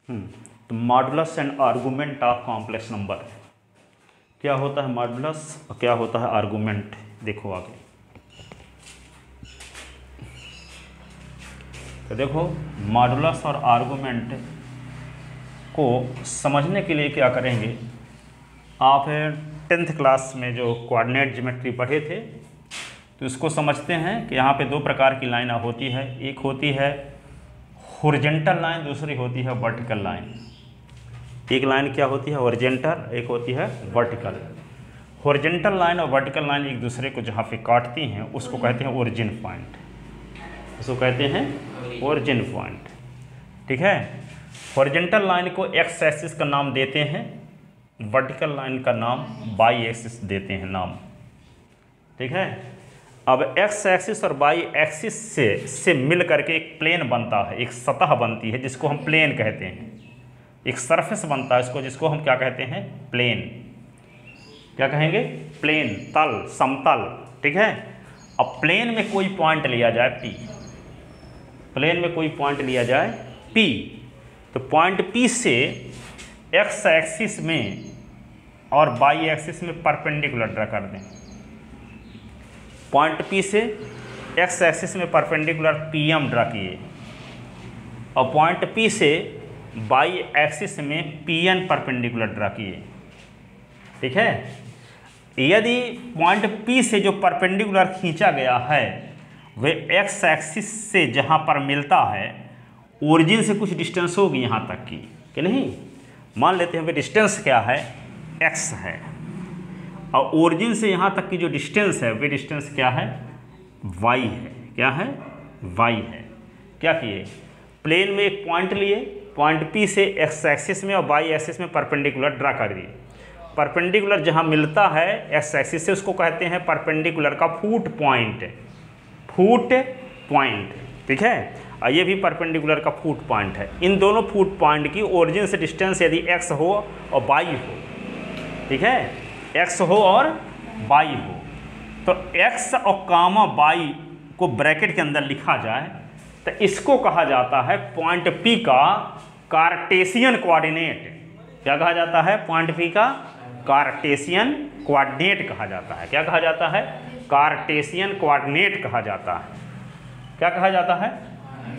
तो modulus and argument of complex number, क्या होता है मॉडुलस और क्या होता है आर्गुमेंट, देखो आगे। तो देखो मॉडुलस और आर्गुमेंट को समझने के लिए क्या करेंगे, आप 10th क्लास में जो कोऑर्डिनेट ज्योमेट्री पढ़े थे तो इसको समझते हैं कि यहाँ पे दो प्रकार की लाइन होती है, एक होती है हॉरिजॉन्टल लाइन, दूसरी होती है वर्टिकल लाइन। एक लाइन क्या होती है हॉरिजॉन्टल, एक होती है वर्टिकल। हॉरिजॉन्टल लाइन और वर्टिकल लाइन एक दूसरे को जहाँ पे काटती हैं उसको कहते हैं ओरिजिन पॉइंट, उसको कहते हैं ओरिजिन पॉइंट, ठीक है। हॉरिजॉन्टल लाइन को एक्स एक्सिस का नाम देते हैं, वर्टिकल लाइन का नाम वाई एक्सिस देते हैं नाम, ठीक है। अब एक्स एक्सिस और वाई एक्सिस से मिल करके एक प्लेन बनता है, एक सतह बनती है जिसको हम प्लेन कहते हैं, एक सरफेस बनता है इसको, जिसको हम क्या कहते हैं प्लेन, क्या कहेंगे प्लेन, तल, समतल, ठीक है। अब प्लेन में कोई पॉइंट लिया जाए P, प्लेन में कोई पॉइंट लिया जाए P, तो पॉइंट P से एक्स एक्सिस में और वाई एक्सिस में परपेंडिकुलर ड्रा कर दें। पॉइंट P से एक्स एक्सिस में परपेंडिकुलर PM ड्रा किए और पॉइंट P से वाई एक्सिस में PN परपेंडिकुलर ड्रा किए, ठीक है। यदि पॉइंट P से जो परपेंडिकुलर खींचा गया है वह एक्स एक्सिस से जहाँ पर मिलता है ओरिजिन से कुछ डिस्टेंस होगी यहाँ तक की कि नहीं, मान लेते हैं वे डिस्टेंस क्या है x है और ओरिजिन से यहाँ तक की जो डिस्टेंस है वे डिस्टेंस क्या है y है, क्या है y है। क्या किए प्लेन में एक पॉइंट लिए, पॉइंट P से x एक्सिस में और y एक्सिस में परपेंडिकुलर ड्रा कर दिए। परपेंडिकुलर जहाँ मिलता है x एक्सिस से उसको कहते हैं परपेंडिकुलर का फूट पॉइंट, फूट पॉइंट, ठीक है। और ये भी परपेंडिकुलर का फूट पॉइंट है। इन दोनों फूट पॉइंट की ओरिजिन से डिस्टेंस यदि x हो और y हो, ठीक है, x हो और y हो, तो x और कामा y को ब्रैकेट के अंदर लिखा जाए तो इसको कहा जाता है पॉइंट P का कार्टेशियन कोऑर्डिनेट। क्या कहा जाता है पॉइंट P का कार्टेशियन कोऑर्डिनेट कहा जाता है। क्या कहा जाता है कार्टेशियन कोऑर्डिनेट कहा जाता है। क्या कहा जाता है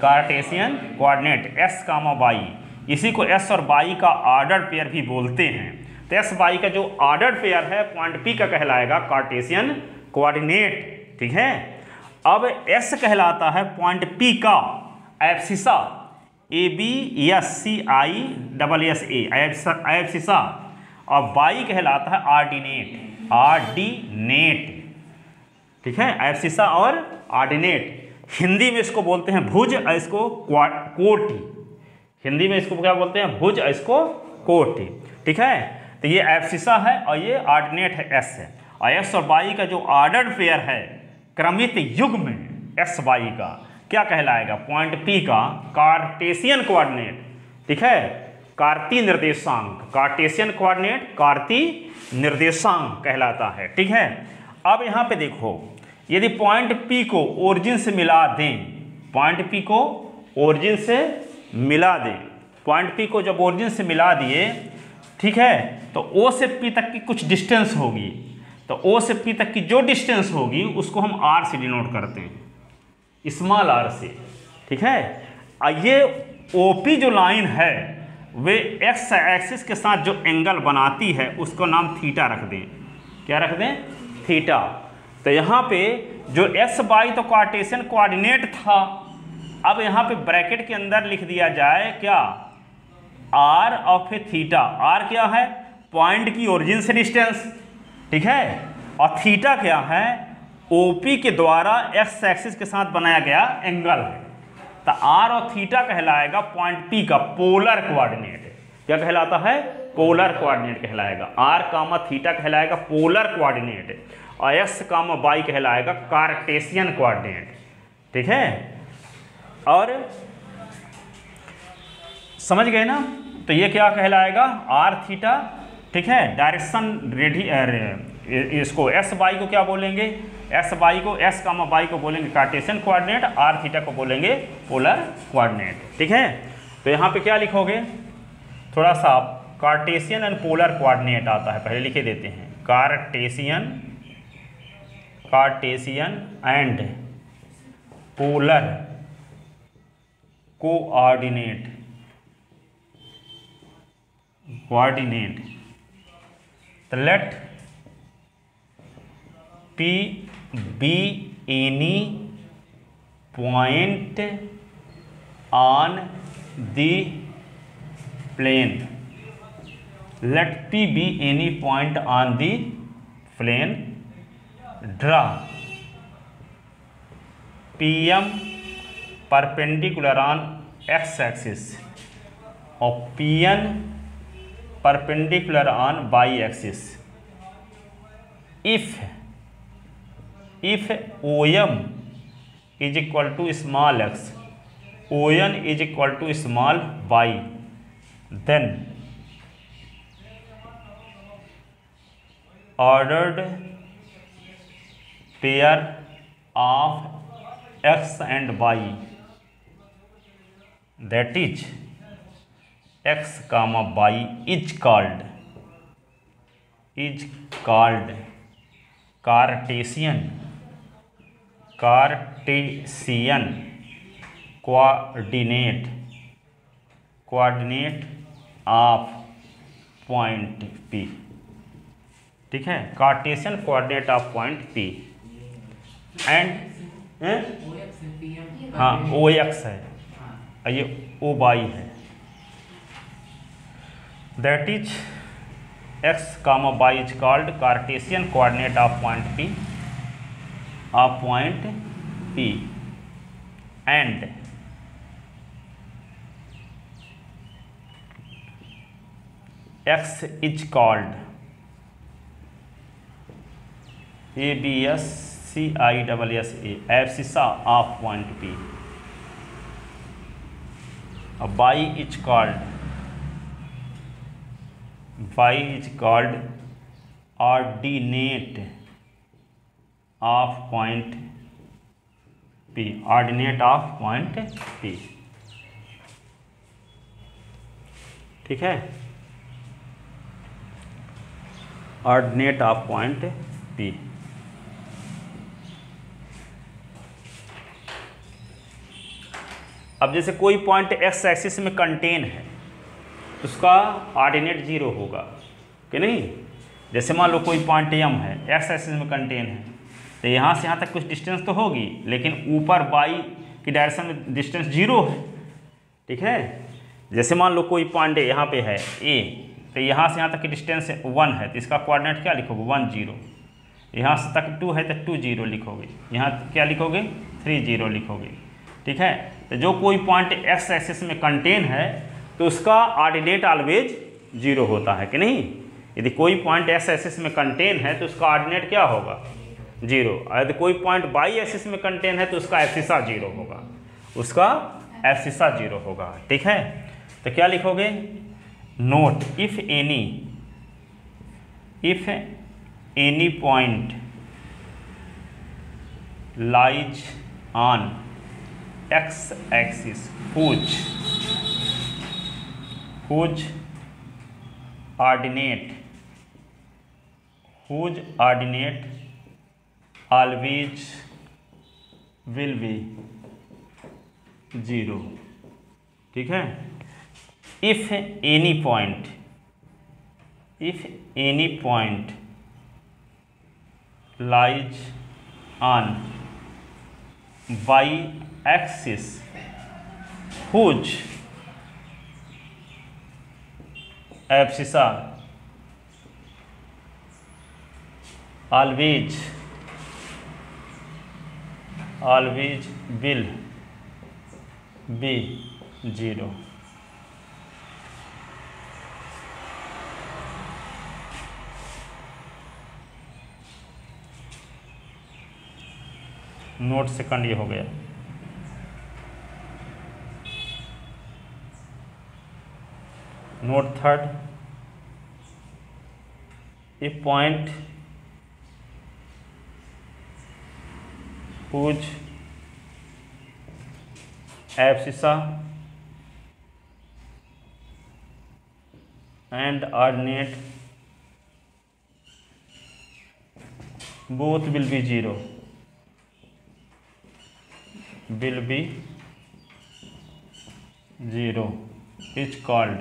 कार्टेशियन कोऑर्डिनेट x कामा y, इसी को s और y का ऑर्डर पेयर भी बोलते हैं। तो s y का जो ऑर्डर पेयर है पॉइंट P का कहलाएगा कार्टेशियन कोऑर्डिनेट, ठीक है। अब s कहलाता है पॉइंट P का एब्सिसा, ABSCISSA एब्सिसा, और y कहलाता है ऑर्डिनेट, ऑर्डिनेट, ठीक है, एब्सिसा और ऑर्डिनेट। हिंदी में इसको बोलते हैं भुज और इसको कोटि, हिंदी में इसको क्या बोलते हैं भुज और इसको कोटि, ठीक है। तो ये एब्सिसा है और ये ऑर्डिनेट है s है, और s और y का जो ऑर्डर पेयर है क्रमित युग्म s y का क्या कहलाएगा पॉइंट P का कार्टेशियन कोऑर्डिनेट, ठीक है, कार्तीय निर्देशांक, कार्टेशियन कोऑर्डिनेट कार्तीय निर्देशांक कहलाता है, ठीक है। अब यहाँ पे देखो यदि पॉइंट P को ओरिजिन से मिला दें, पॉइंट P को ओरिजिन से मिला दें, पॉइंट P को जब ओरिजिन से मिला दिए, ठीक है, तो O से P तक की कुछ डिस्टेंस होगी, तो O से P तक की जो डिस्टेंस होगी उसको हम R से डिनोट करते हैं, स्मॉल r से, ठीक है। ये OP जो लाइन है वे x एक्सिस के साथ जो एंगल बनाती है उसको नाम थीटा रख दें। क्या रख दें थीटा। तो यहाँ पे जो s y तो कार्टेशियन कोऑर्डिनेट था, अब यहाँ पे ब्रैकेट के अंदर लिख दिया जाए क्या r of A theta. r क्या है पॉइंट की ओरिजिन से डिस्टेंस, ठीक है, और थीटा क्या है OP के द्वारा x एक्सिस के साथ बनाया गया एंगल है। तो r और थीटा कहलाएगा पॉइंट P का पोलर कोऑर्डिनेट। क्या कहलाता है पोलर कोऑर्डिनेट कहलाएगा, r कामा थीटा कहलाएगा पोलर कोऑर्डिनेट और x कामा y कहलाएगा कार्टेशियन कोऑर्डिनेट, ठीक है। और समझ गए ना, तो ये क्या कहलाएगा r थीटा, ठीक है, डायरेक्शन रेडी, इसको s y को क्या बोलेंगे s y को s कामा y को बोलेंगे कार्टेशियन कोऑर्डिनेट, r थीटा को बोलेंगे पोलर कोऑर्डिनेट, ठीक है। तो यहाँ पे क्या लिखोगे थोड़ा सा कार्टेशियन एंड पोलर कोऑर्डिनेट आता है, पहले लिखे देते हैं। कार्टेशियन एंड पोलर कोऑर्डिनेट तो late P be any point on the plane. Let P be any point on the plane. Draw PM perpendicular on x-axis और PN perpendicular on y-axis. If OM is equal to small x, ON is equal to small y, then ordered pair of x and y, that is x comma y, is called Cartesian coordinate of point P। ठीक है, Cartesian coordinate of point P and हाँ OX है, ये OY है, that is x comma y is called Cartesian coordinate of point P and x is called ABSCISSA, abscissa of point P. Y is called ordinate of point P, ordinate of point P। ठीक है, ordinate of point P। अब जैसे कोई point x axis में contain है तो उसका ordinate 0 होगा कि नहीं। जैसे मान लो कोई पॉइंट एम है, एक्स एक्सिस में कंटेन है, तो यहाँ से यहाँ तक कुछ डिस्टेंस तो होगी, लेकिन ऊपर वाई की डायरेक्शन में डिस्टेंस 0 है। ठीक है, जैसे मान लो कोई पॉइंट यहाँ पे है ए, तो यहाँ से यहाँ तक की डिस्टेंस 1 है, तो इसका कोऑर्डिनेट क्या लिखोगे 1 0। यहाँ से तक 2 है तो 2 0 लिखोगे, यहाँ क्या लिखोगे 3 0 लिखोगे। ठीक है, तो जो कोई पॉइंट एक्स एक्सिस में कंटेन है तो उसका ऑर्डिनेट ऑलवेज 0 होता है कि नहीं। यदि कोई पॉइंट एक्स एक्सिस में कंटेन है तो उसका ऑर्डिनेट क्या होगा 0, और यदि कोई पॉइंट वाई एक्सिस में कंटेन है तो उसका एब्सिसा 0 होगा, उसका एब्सिसा 0 होगा। ठीक है, तो क्या लिखोगे, note if any point lies on x axis whose ordinate always will be 0। ठीक है, if any point lies on y axis whose abscissa always will be 0। Note second ये हो गया। Note third, A point whose abscissa and ordinate both will be 0, will be 0 is called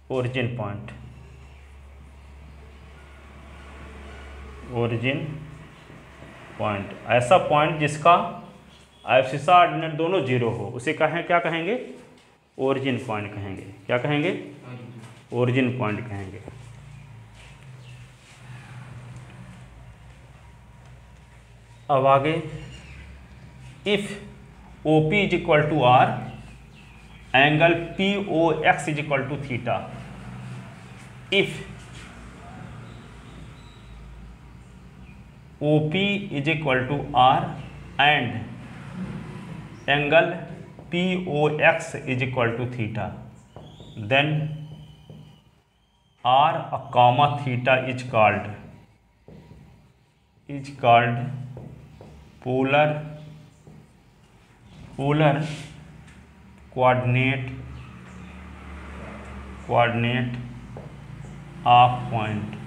origin point. origin point ऐसा point जिसका abscissa ordinate दोनों 0 हो उसे क्या कहेंगे? ओरिजिन पॉइंट कहेंगे। क्या कहेंगे? ओरिजिन पॉइंट कहेंगे। अब आगे, if OP is equal to R, angle POX is equal to theta. If OP is equal to R and angle POX is equal to theta, then R a comma theta is called polar coordinate of point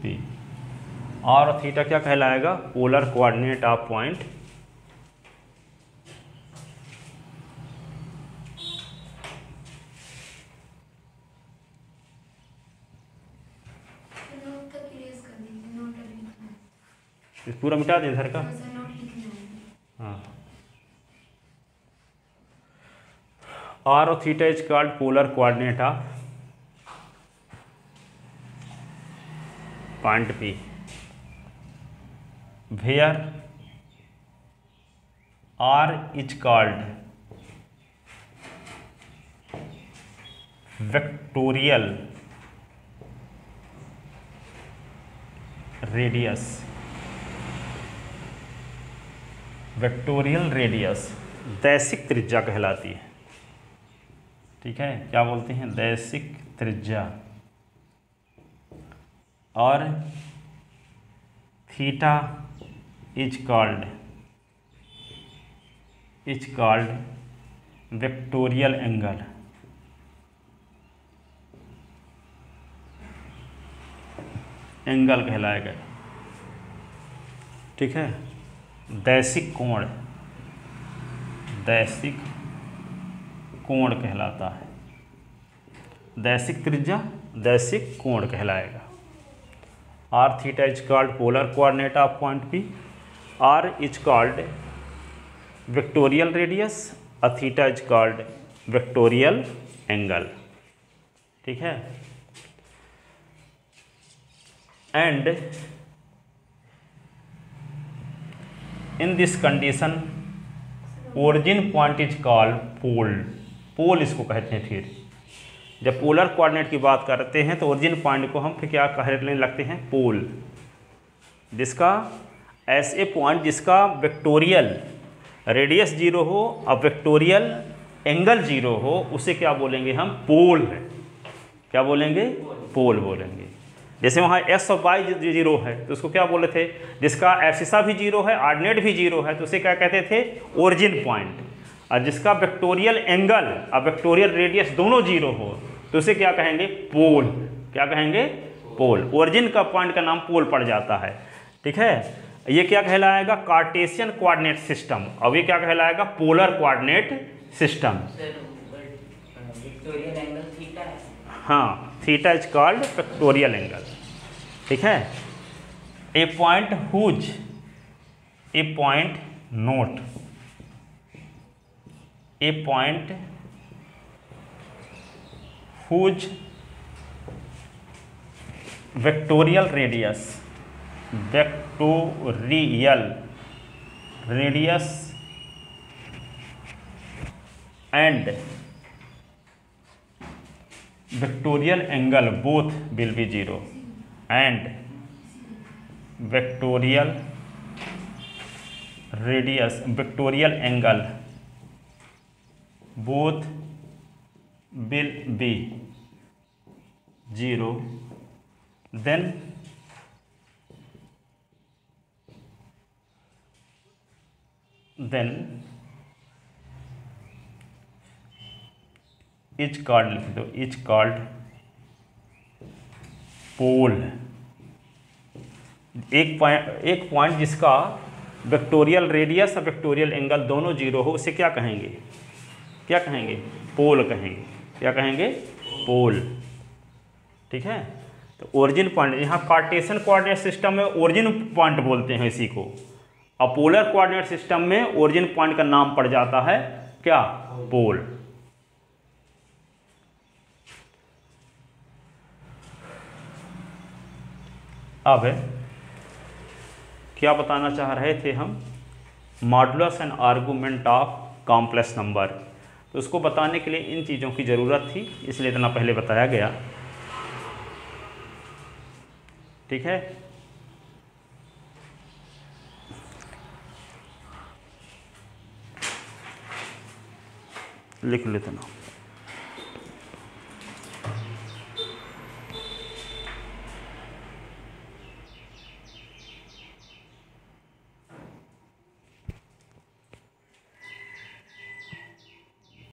P। R और theta क्या कहलाएगा? Polar coordinate of point पूरा मिटा दें इधर का। हाँ, r और theta is called polar coordinate of point P, where r is called vectorial radius दैसिक त्रिज्या कहलाती है। ठीक है, क्या बोलते हैं? दैसिक त्रिज्या। और theta is called vectorial angle कहलाएगा। ठीक है, दैसिक कोण कहलाता है। दैसिक त्रिज्या दैसिक कोण कहलाएगा। R theta is called polar coordinate of point P, r is called vectorial radius, और theta is called vectorial angle. ठीक है, and in this condition origin point is called pole इसको कहते हैं। फिर जब पोलर कोऑर्डिनेट की बात करते हैं तो ओरिजिन पॉइंट को हम फिर क्या कहने लगते हैं? पोल। जिसका ऐसे पॉइंट जिसका वेक्टोरियल रेडियस 0 हो और वेक्टोरियल एंगल 0 हो उसे क्या बोलेंगे हम? पोल। क्या बोलेंगे? पोल बोलेंगे। जैसे वहाँ एक्स और वाई 0 है तो उसको क्या बोले थे? जिसका एब्सिसा भी 0 है, ऑर्डिनेट भी 0 है तो उसे क्या कहते थे? Origin point. और जिसका वेक्टोरियल एंगल और वेक्टोरियल रेडियस दोनों 0 हो तो उसे क्या कहेंगे? पोल। क्या कहेंगे? पोल। ओरिजिन का पॉइंट का नाम पोल पड़ जाता है। ठीक है, ये क्या कहलाएगा? Cartesian coordinate system. और ये क्या कहलाएगा? Polar coordinate system. हाँ, theta is called vectorial angle. ठीक है, a point whose vectorial radius and vectorial angle both will be 0 and vectorial angle both will be 0, then is called लिख दो, is called पोल। एक पॉइंट जिसका vectorial radius और vectorial angle दोनों zero हो, उसे क्या कहेंगे, क्या कहेंगे, पोल कहेंगे। क्या कहेंगे, पोल। ठीक है, तो ओरिजिन पॉइंट, यहाँ कार्टेशियन कोऑर्डिनेट सिस्टम में ओरिजिन पॉइंट बोलते हैं इसी को, और पोलर कोऑर्डिनेट सिस्टम में ओरिजिन पॉइंट का नाम पड़ जाता है क्या, पोल। अब क्या बताना चाह रहे थे हम, modulus and argument of complex number. तो उसको बताने के लिए इन चीज़ों की ज़रूरत थी, इसलिए इतना पहले बताया गया। ठीक है, लिख लेते ना।